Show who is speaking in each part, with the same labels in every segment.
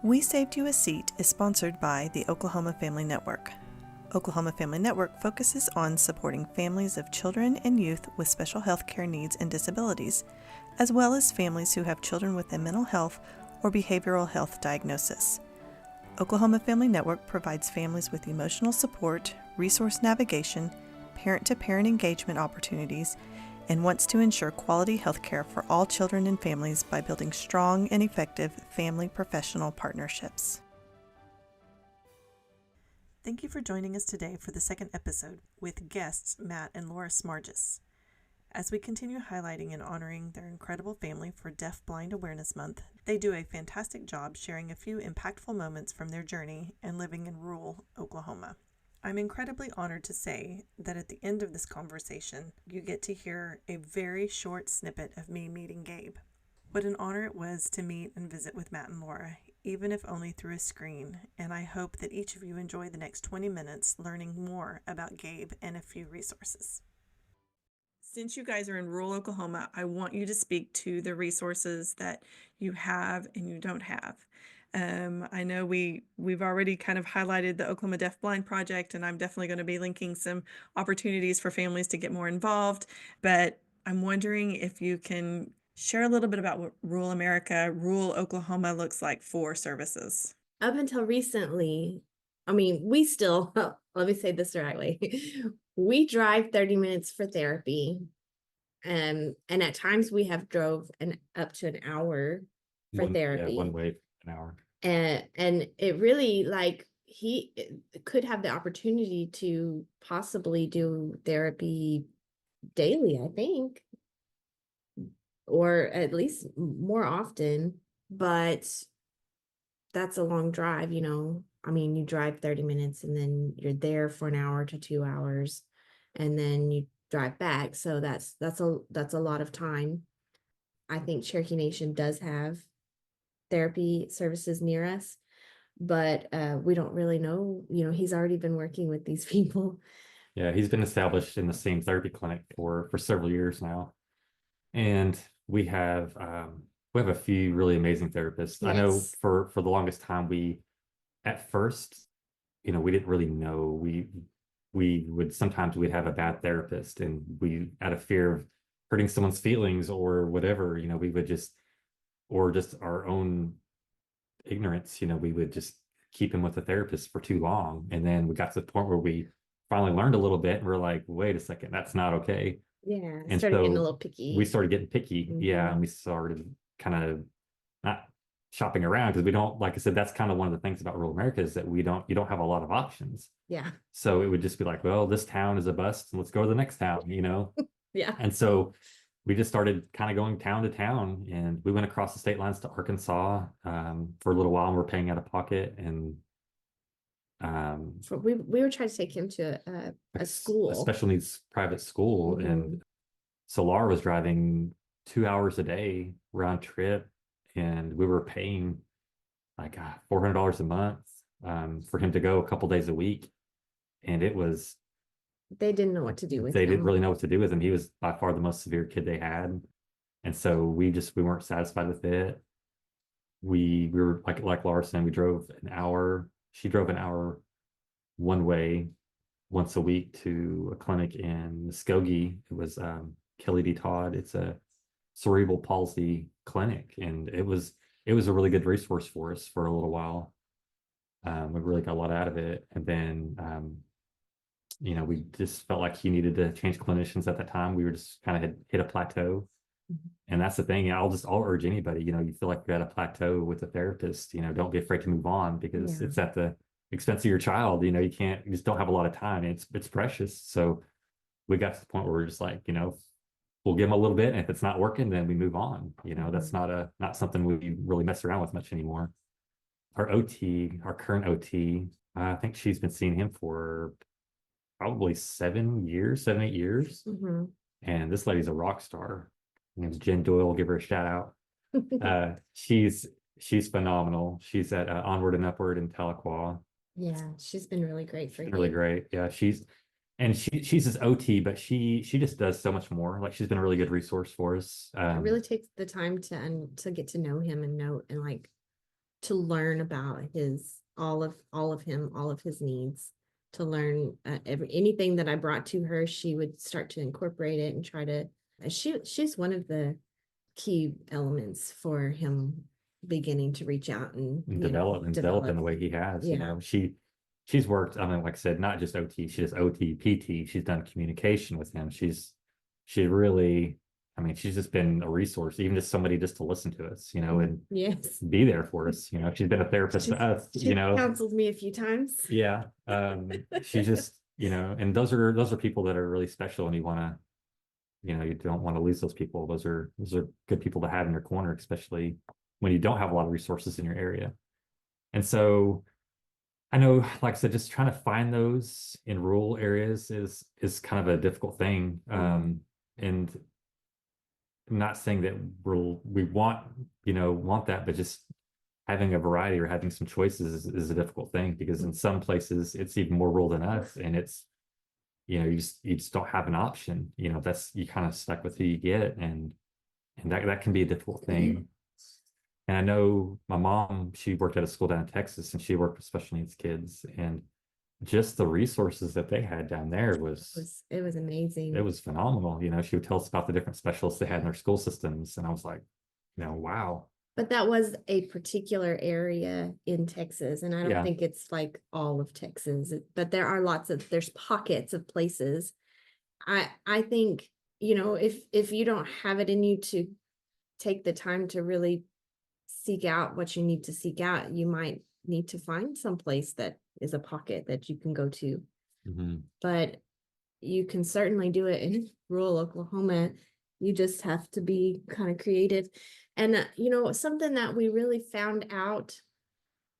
Speaker 1: We Saved You a Seat is sponsored by the Oklahoma Family Network. Oklahoma Family Network focuses on supporting families of children and youth with special health care needs and disabilities, as well as families who have children with a mental health or behavioral health diagnosis. Oklahoma Family Network provides families with emotional support, resource navigation, parent-to-parent engagement opportunities, and wants to ensure quality health care for all children and families by building strong and effective family-professional partnerships. Thank you for joining us today for the second episode with guests Matt and Laura Samargis. As we continue highlighting and honoring their incredible family for Deaf Blind Awareness Month, they do a fantastic job sharing a few impactful moments from their journey and living in rural Oklahoma. I'm incredibly honored to say that at the end of this conversation, you get to hear a very short snippet of me meeting Gabe. What an honor it was to meet and visit with Matt and Laura, even if only through a screen, and I hope that each of you enjoy the next 20 minutes learning more about Gabe and a few resources. Since you guys are in rural Oklahoma, I want you to speak to the resources that you have and you don't have. I know we've already kind of highlighted the Oklahoma Deaf Blind Project, and I'm definitely going to be linking some opportunities for families to get more involved. But I'm wondering if you can share a little bit about what rural America, rural Oklahoma looks like for services.
Speaker 2: Up until recently, we still, let me say this the right way. We drive 30 minutes for therapy. And at times we have drove up to an hour for therapy.
Speaker 3: Yeah, one way an hour.
Speaker 2: And it really, he could have the opportunity to possibly do therapy daily, I think, or at least more often, but that's a long drive, you drive 30 minutes and then you're there for an hour to 2 hours and then you drive back. So that's a lot of time. I think Cherokee Nation does have therapy services near us, but we don't really know, he's already been working with these people.
Speaker 3: Yeah, he's been established in the same therapy clinic for several years now. And we have a few really amazing therapists. Yes. I know for the longest time at first, we didn't really know. We'd have a bad therapist, and we, out of fear of hurting someone's feelings or whatever, we would just our own ignorance, we would just keep him with the therapist for too long. And then we got to the point where we finally learned a little bit, and we're like, wait a second, that's not okay.
Speaker 2: Yeah,
Speaker 3: and
Speaker 2: started getting a little picky.
Speaker 3: We started getting picky.
Speaker 2: Mm-hmm.
Speaker 3: Yeah, and we started kind of not shopping around, because we don't, like I said, that's kind of one of the things about rural America is that you don't have a lot of options.
Speaker 2: Yeah.
Speaker 3: So it would just be like, well, this town is a bust, and let's go to the next town,
Speaker 2: Yeah.
Speaker 3: And so we just started kind of going town to town, and we went across the state lines to Arkansas for a little while, and we're paying out of pocket. And
Speaker 2: so we were trying to take him to a school,
Speaker 3: a special needs private school.
Speaker 2: Mm-hmm.
Speaker 3: And so Laura was driving 2 hours a day round trip, and we were paying like $400 a month for him to go a couple days a week. And
Speaker 2: they didn't know what to do with him.
Speaker 3: They didn't really know what to do with him. He was by far the most severe kid they had. And so we weren't satisfied with it. We were like Laura said, we drove an hour. She drove an hour one way once a week to a clinic in Muskogee. It was Kelly D. Todd. It's a cerebral palsy clinic. And it was a really good resource for us for a little while. We really got a lot out of it. And then we just felt like he needed to change clinicians at that time. We were just kind of had hit a plateau. Mm-hmm. And that's the thing. I'll urge anybody, you feel like you're at a plateau with a therapist, don't be afraid to move on, because it's at the expense of your child. You just don't have a lot of time. It's precious. So we got to the point where we're just like, we'll give them a little bit. And if it's not working, then we move on. That's not something we really mess around with much anymore. Our current OT, I think she's been seeing him for probably 7 years, 8 years.
Speaker 2: Mm-hmm.
Speaker 3: And this lady's a rock star. Her name's Jen Doyle. Give her a shout out. She's phenomenal. She's at Onward and Upward in Tahlequah.
Speaker 2: Yeah, she's been really great for you.
Speaker 3: Really great. Yeah, she's his OT, but she just does so much more. Like, she's been a really good resource for us.
Speaker 2: It really takes the time to get to know him and to learn about all of him, all of his needs, to learn anything that I brought to her, she would start to incorporate it and try to, she's one of the key elements for him beginning to reach out and
Speaker 3: develop in the way he has. She's worked, I mean, like I said, not just OT, she does OT, PT, she's done communication with him. She really, I mean, she's just been a resource, even just somebody just to listen to us, and
Speaker 2: yes,
Speaker 3: be there for us. She's been a therapist to us,
Speaker 2: she counseled me a few times.
Speaker 3: Yeah. She's just, and those are people that are really special, and you want to, you don't want to lose those people. Those are good people to have in your corner, especially when you don't have a lot of resources in your area. And so I know, like I said, just trying to find those in rural areas is kind of a difficult thing. And I'm not saying that we want that, but just having a variety or having some choices is a difficult thing, because in some places it's even more rural than us, and it's you just don't have an option. That's, you kind of stuck with who you get, and that can be a difficult thing. And I know my mom, she worked at a school down in Texas, and she worked with special needs kids, and just the resources that they had down there was
Speaker 2: amazing.
Speaker 3: It was phenomenal. She would tell us about the different specialists they had in their school systems, and I was like, wow.
Speaker 2: But that was a particular area in Texas, and I don't think it's like all of Texas, but there are there's pockets of places. I think, if you don't have it in you to take the time to really seek out what you need to seek out, you might need to find some place that is a pocket that you can go to. But you can certainly do it in rural Oklahoma. You just have to be kind of creative. And, something that we really found out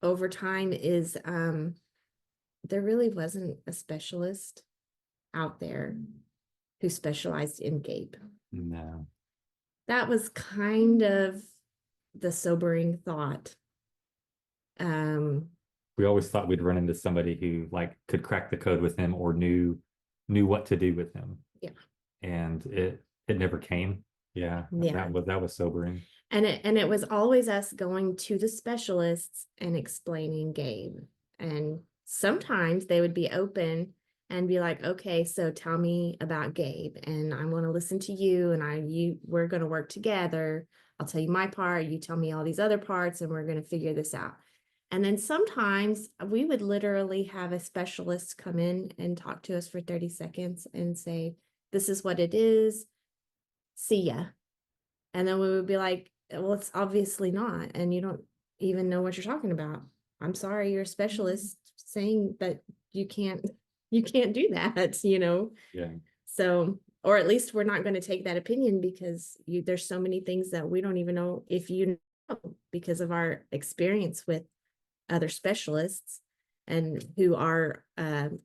Speaker 2: over time is there really wasn't a specialist out there who specialized in GAPE.
Speaker 3: No.
Speaker 2: That was kind of the sobering thought.
Speaker 3: We always thought we'd run into somebody who could crack the code with him, or knew what to do with him.
Speaker 2: Yeah.
Speaker 3: And it never came. Yeah. That was sobering.
Speaker 2: And it was always us going to the specialists and explaining GABE. And sometimes they would be open and be like, okay, so tell me about GABE, and I want to listen to you, and we're going to work together. I'll tell you my part, you tell me all these other parts, and we're going to figure this out. And then sometimes we would literally have a specialist come in and talk to us for 30 seconds and say, this is what it is. See ya. And then we would be like, well, it's obviously not. And you don't even know what you're talking about. I'm sorry, you're a specialist saying that you can't do that,
Speaker 3: Yeah.
Speaker 2: So, or at least we're not going to take that opinion, because there's so many things that we don't even know if you know, because of our experience with other specialists, and who are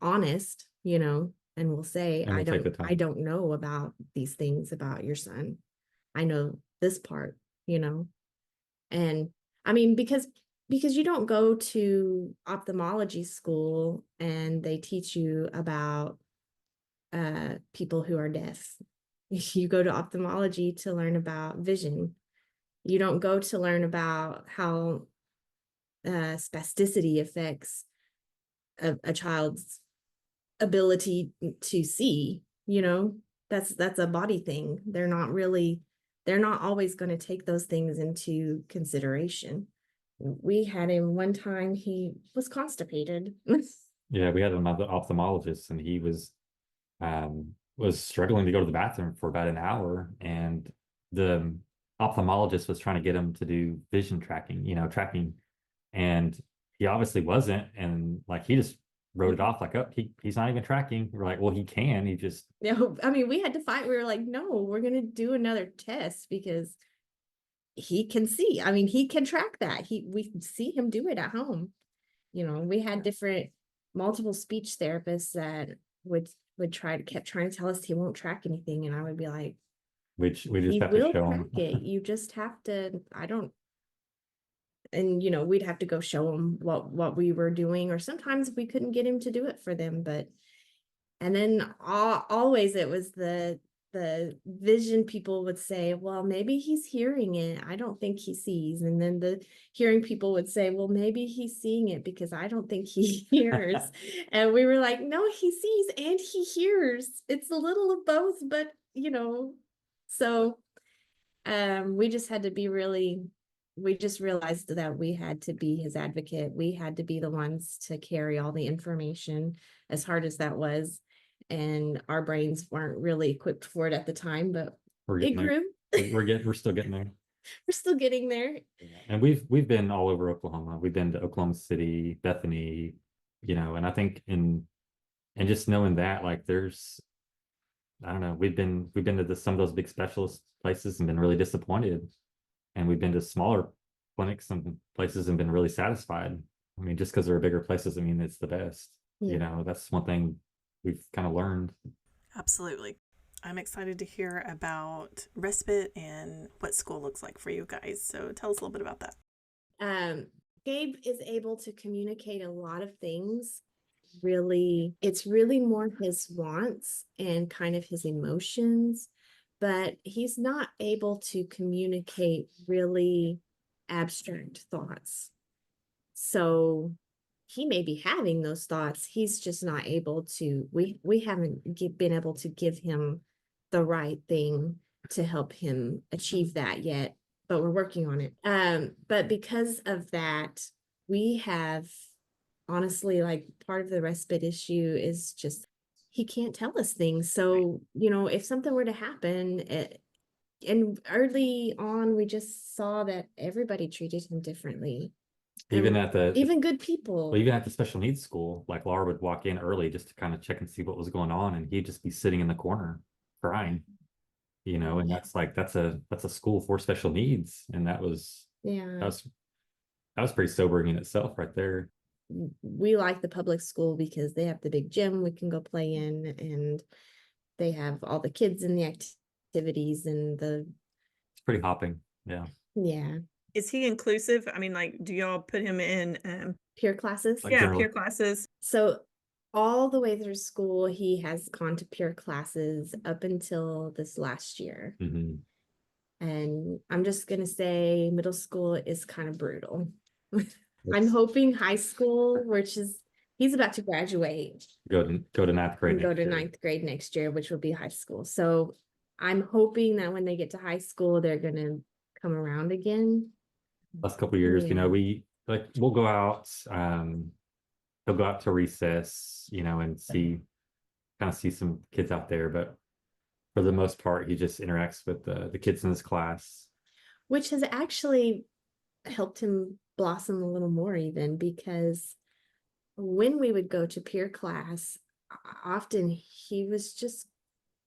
Speaker 2: honest, and will say,
Speaker 3: And
Speaker 2: I don't know about these things about your son. I know this part, and I mean, because you don't go to ophthalmology school and they teach you about people who are deaf. You go to ophthalmology to learn about vision. You don't go to learn about how spasticity affects a child's ability to see. That's a body thing. They're not always going to take those things into consideration. We had him one time, he was constipated.
Speaker 3: Yeah, we had another ophthalmologist, and he was struggling to go to the bathroom for about an hour, and the ophthalmologist was trying to get him to do vision tracking, and he obviously wasn't, and he just wrote it off like, oh, he's not even tracking. We're like, well, he can, he just
Speaker 2: I mean, we had to fight. We were like, no, we're gonna do another test, because he can see. I mean, he can track that. We see him do it at home. We had multiple speech therapists that kept trying to tell us he won't track anything, and I would be like,
Speaker 3: which we just have to show him.
Speaker 2: You just have to. And we'd have to go show him what we were doing, or sometimes we couldn't get him to do it for them. And then always it was the the vision people would say, well, maybe he's hearing it. I don't think he sees. And then the hearing people would say, well, maybe he's seeing it because I don't think he hears. And we were like, no, he sees and he hears. It's a little of both, but so we just had to be we just realized that we had to be his advocate. We had to be the ones to carry all the information, as hard as that was. And our brains weren't really equipped for it at the time, but it grew.
Speaker 3: We're still getting there.
Speaker 2: We're still getting there.
Speaker 3: And we've been all over Oklahoma. We've been to Oklahoma City, Bethany, and I think and just knowing that, like, I don't know, we've been to some of those big specialist places and been really disappointed. And we've been to smaller clinics and places and been really satisfied. I mean, just because they're bigger places, I mean, it's the best.
Speaker 2: Yeah.
Speaker 3: That's one thing we've kind of learned.
Speaker 1: Absolutely. I'm excited to hear about respite and what school looks like for you guys. So tell us a little bit about that.
Speaker 2: Gabe is able to communicate a lot of things. Really, it's really more his wants and kind of his emotions, but he's not able to communicate really abstract thoughts. So he may be having those thoughts. He's just not able to, we haven't been able to give him the right thing to help him achieve that yet, but we're working on it. But because of that, we have honestly, like, part of the respite issue is just he can't tell us things. So, if something were to happen, and early on, we just saw that everybody treated him differently.
Speaker 3: Even
Speaker 2: even good people.
Speaker 3: Well, even at the special needs school, like, Laura would walk in early just to kind of check and see what was going on, and he'd just be sitting in the corner crying, and that's a school for special needs, and that was pretty sobering in itself right there.
Speaker 2: We like the public school because they have the big gym we can go play in, and they have all the kids in the activities and
Speaker 3: it's pretty hopping. Yeah.
Speaker 1: Is he inclusive? I mean, like, do y'all put him in
Speaker 2: peer classes?
Speaker 3: Like general.
Speaker 1: peer classes.
Speaker 2: So all the way through school, he has gone to peer classes up until this last year.
Speaker 3: Mm-hmm.
Speaker 2: And I'm just gonna say middle school is kind of brutal. I'm hoping high school, which is he's about to graduate,
Speaker 3: go to ninth grade
Speaker 2: and go to ninth grade next year, which will be high school. So I'm hoping that when they get to high school, they're gonna come around again.
Speaker 3: Last couple of years, we'll go out. He'll go out to recess, and see some kids out there, but for the most part, he just interacts with the kids in his class,
Speaker 2: which has actually helped him blossom a little more, even because when we would go to peer class, often he was just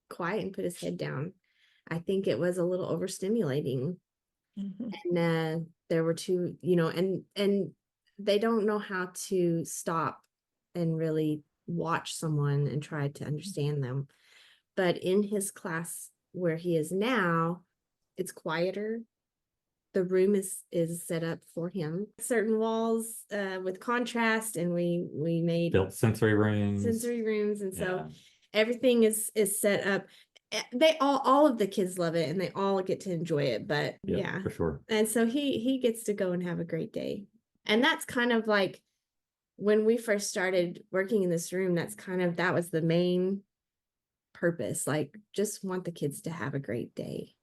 Speaker 2: quiet and put his head down. I think it was a little overstimulating. Mm-hmm. And there were two, and they don't know how to stop and really watch someone and try to understand them. But in his class where he is now, it's quieter. The room is set up for him. Certain walls with contrast, and we
Speaker 3: built sensory rooms,
Speaker 2: and so everything is set up. They all of the kids love it, and they all get to enjoy it. But yeah,
Speaker 3: for sure.
Speaker 2: And so he gets to go and have a great day, and that's kind of like when we first started working in this room. That was the main purpose. Like, just want the kids to have a great day.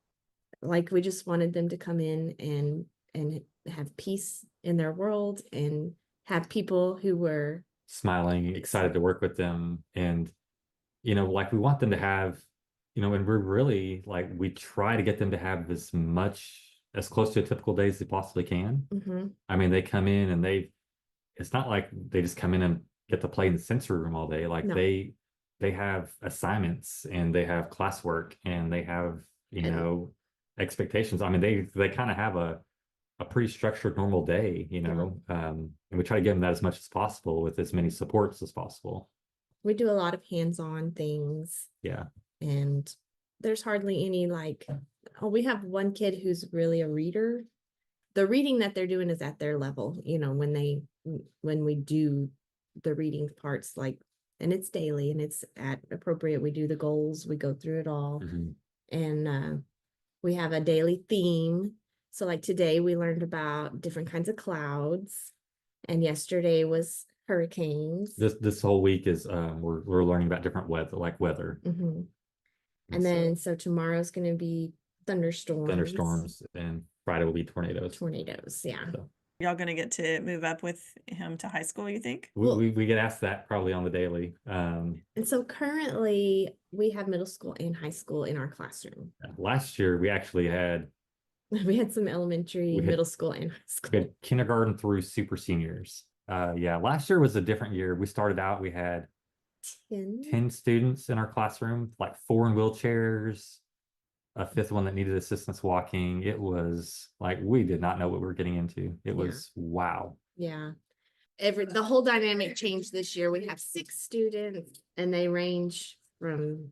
Speaker 2: Like, we just wanted them to come in and have peace in their world, and have people who were
Speaker 3: smiling, excited to work with them. And, like, we want them to have, and we're really, like, we try to get them to have as close to a typical day as they possibly can.
Speaker 2: Mm-hmm.
Speaker 3: I mean, they come in and it's not like they just come in and get to play in the sensory room all day. Like, they have assignments, and they have classwork, and they have, expectations. I mean, they kind of have a pretty structured normal day, and we try to give them that as much as possible with as many supports as possible.
Speaker 2: We do a lot of hands-on things.
Speaker 3: Yeah.
Speaker 2: And there's hardly any we have one kid who's really a reader. The reading that they're doing is at their level, when we do the reading parts, like and it's daily and it's at appropriate. We do the goals, we go through it all.
Speaker 3: Mhm.
Speaker 2: And we have a daily theme. So like today we learned about different kinds of clouds, and yesterday was hurricanes.
Speaker 3: This whole week is we're learning about different weather, like weather.
Speaker 2: Mhm. And then so tomorrow's going to be
Speaker 3: thunderstorms, and Friday will be tornadoes.
Speaker 2: Tornadoes, yeah.
Speaker 3: So
Speaker 1: Y'all gonna get to move up with him to high school, you think?
Speaker 3: we get asked that probably on the daily.
Speaker 2: And so currently we have middle school and high school in our classroom.
Speaker 3: Last year we actually had
Speaker 2: We had some elementary, middle school, and high
Speaker 3: we
Speaker 2: school.
Speaker 3: had kindergarten through super seniors. Yeah, last year was a different year. We started out, we had 10 students in our classroom, like 4 in wheelchairs, a 5th one that needed assistance walking. It was like we did not know what we were getting into. It was wow.
Speaker 2: Yeah. The whole dynamic changed this year. We have 6 students, and they range from,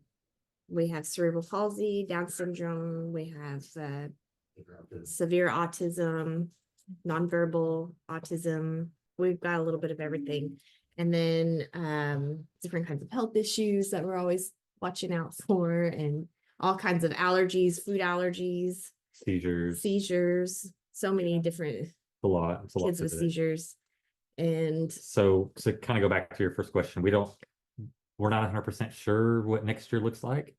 Speaker 2: we have cerebral palsy, Down syndrome, we have severe autism, nonverbal autism. We've got a little bit of everything. And then different kinds of health issues that we're always watching out for, and all kinds of allergies, food allergies, seizures, so many different
Speaker 3: It's a lot
Speaker 2: kids with seizures. And
Speaker 3: so kind of go back to your first question. We're not 100% sure what next year looks like.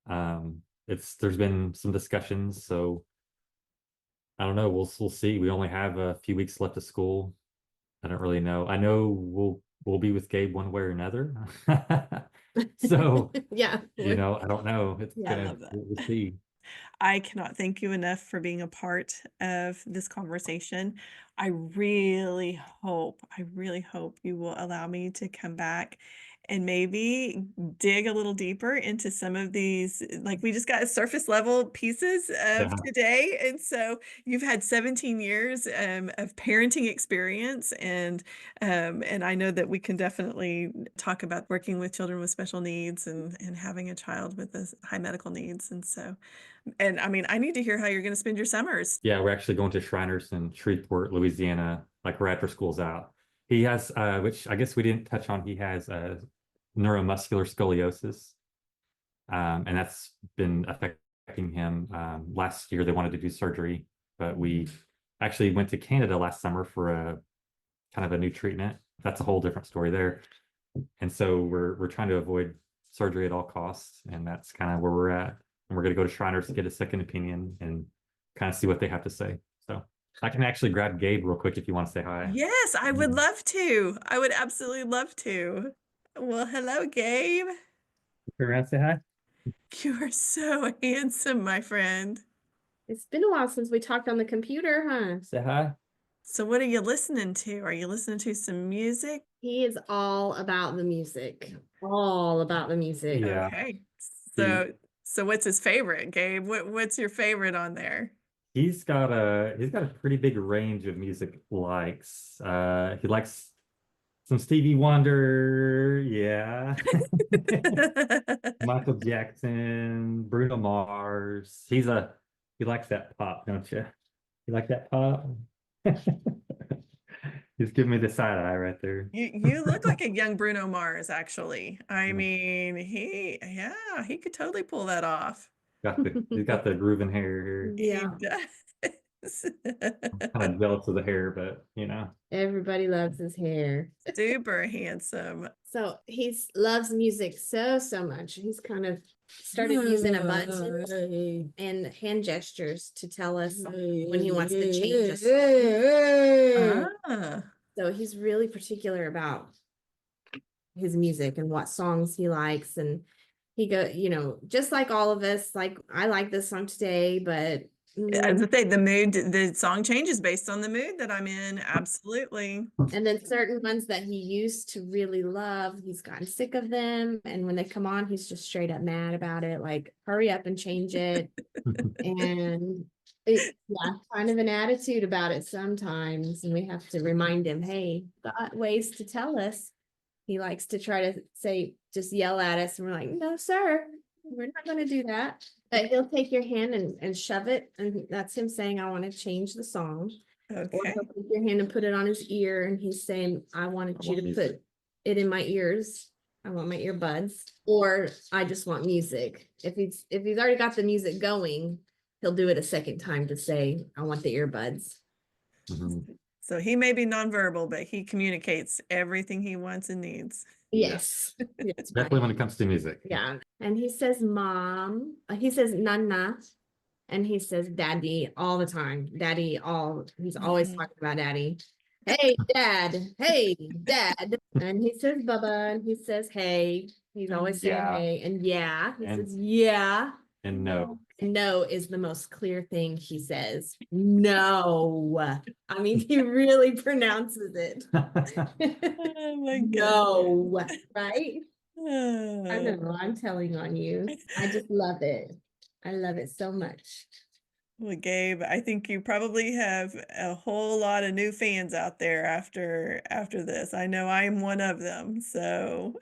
Speaker 3: There's been some discussions, so I don't know. We'll see. We only have a few weeks left of school. I don't really know. I know we'll be with Gabe one way or another. So
Speaker 2: yeah,
Speaker 3: I don't know.
Speaker 1: I love that.
Speaker 3: We'll see.
Speaker 1: I cannot thank you enough for being a part of this conversation. I really hope you will allow me to come back and maybe dig a little deeper into some of these, like we just got surface level pieces of today. And so you've had 17 years of parenting experience, and I know that we can definitely talk about working with children with special needs and having a child with high medical needs. And so, and I mean, I need to hear how you're going to spend your summers.
Speaker 3: Yeah, we're actually going to Shriners in Shreveport, Louisiana, like right after school's out. He has, which I guess we didn't touch on, he has neuromuscular scoliosis. And that's been affecting him. Last year, they wanted to do surgery, but we actually went to Canada last summer for a kind of a new treatment. That's a whole different story there. And so we're trying to avoid surgery at all costs. And that's kind of where we're at. And we're going to go to Shriners to get a second opinion and kind of see what they have to say. So I can actually grab Gabe real quick if you want to say hi.
Speaker 1: Yes, I would love to. I would absolutely love to. Well, hello, Gabe.
Speaker 3: Turn around, say hi.
Speaker 1: You are so handsome, my friend.
Speaker 2: It's been a while since we talked on the computer, huh?
Speaker 3: Say hi.
Speaker 1: So what are you listening to? Are you listening to some music?
Speaker 2: He is all about the music. All about the music.
Speaker 3: Yeah.
Speaker 1: Okay. So what's his favorite, Gabe? What's your favorite on there?
Speaker 3: He's got a pretty big range of music likes. He likes some Stevie Wonder, yeah. Michael Jackson, Bruno Mars. He likes that pop, don't you? You like that pop? He's giving me the side eye right there.
Speaker 1: You look like a young Bruno Mars, actually. I
Speaker 3: Yeah.
Speaker 1: mean, he could totally pull that off.
Speaker 3: He's got the grooving hair here.
Speaker 2: Yeah.
Speaker 1: He does.
Speaker 3: Kind of jealous of the hair, but
Speaker 2: Everybody loves his hair.
Speaker 1: Super handsome.
Speaker 2: So he loves music so much. He's kind of started using a button and hand gestures to tell us when he wants to change a song. So he's really particular about his music and what songs he likes. And he just like all of us, like I like this song today, but
Speaker 1: as I say, the song changes based on the mood that I'm in. Absolutely.
Speaker 2: And then certain ones that he used to really love, he's gotten sick of them. And when they come on, he's just straight up mad about it. Like, hurry up and change it. And kind of an attitude about it sometimes. And we have to remind him, hey, got ways to tell us. He likes to try to just yell at us. And we're like, no, sir, we're not going to do that. But he'll take your hand and shove it. And that's him saying, I want to change the song.
Speaker 1: Okay.
Speaker 2: Or he'll take your hand and put it on his ear. And he's saying, I wanted you to put it in my ears. I want my earbuds, or I just want music. If he's already got the music going, he'll do it a second time to say, I want the earbuds.
Speaker 3: Mhm.
Speaker 1: So he may be nonverbal, but he communicates everything he wants and needs.
Speaker 2: Yes. Yes,
Speaker 3: Definitely when it comes to music.
Speaker 2: yeah. And he says mom, he says nana, and he says daddy all the time. Daddy, he's always
Speaker 1: Mhm.
Speaker 2: talking about daddy. Hey, dad. Hey, dad. And he says bubba, and he says hey. He's always saying
Speaker 3: Yeah.
Speaker 2: hey. And yeah, he
Speaker 3: And-
Speaker 2: says yeah.
Speaker 3: And no.
Speaker 2: No is the most clear thing he says. No. I mean, he really pronounces it.
Speaker 1: Oh my
Speaker 2: No, right?
Speaker 1: goodness.
Speaker 2: I know, I'm telling on you. I just love it. I love it so much.
Speaker 1: Well, Gabe, I think you probably have a whole lot of new fans out there after this. I know I am one of them. So,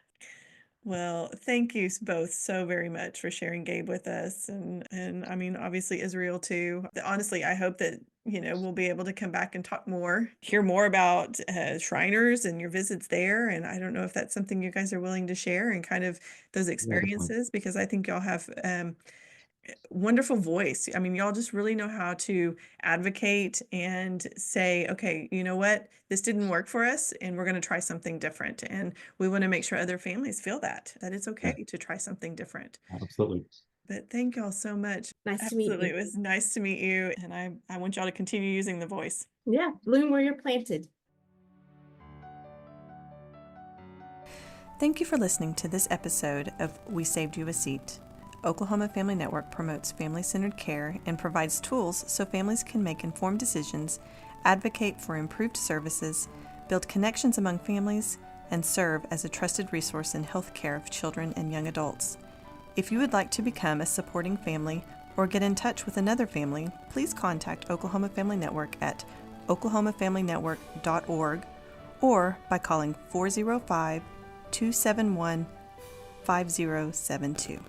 Speaker 1: well, thank you both so very much for sharing Gabe with us, and I mean, obviously Israel too. Honestly, I hope that we'll be able to come back and talk more, hear more about Shriners and your visits there. And I don't know if that's something you guys are willing to share and kind of those experiences, because I think y'all have wonderful voice. I mean, y'all just really know how to advocate and say, okay, you know what? This didn't work for us and we're going to try something different. And we want to make sure other families feel that it's okay to try something different.
Speaker 3: Absolutely.
Speaker 1: But thank y'all so much.
Speaker 2: Nice to meet
Speaker 1: Absolutely.
Speaker 2: you.
Speaker 1: It was nice to meet you. And I want y'all to continue using the voice.
Speaker 2: Yeah, bloom where you're planted.
Speaker 1: Thank you for listening to this episode of We Saved You a Seat. Oklahoma Family Network promotes family-centered care and provides tools so families can make informed decisions, advocate for improved services, build connections among families, and serve as a trusted resource in health care of children and young adults. If you would like to become a supporting family or get in touch with another family, please contact Oklahoma Family Network at oklahomafamilynetwork.org or by calling 405-271-5072.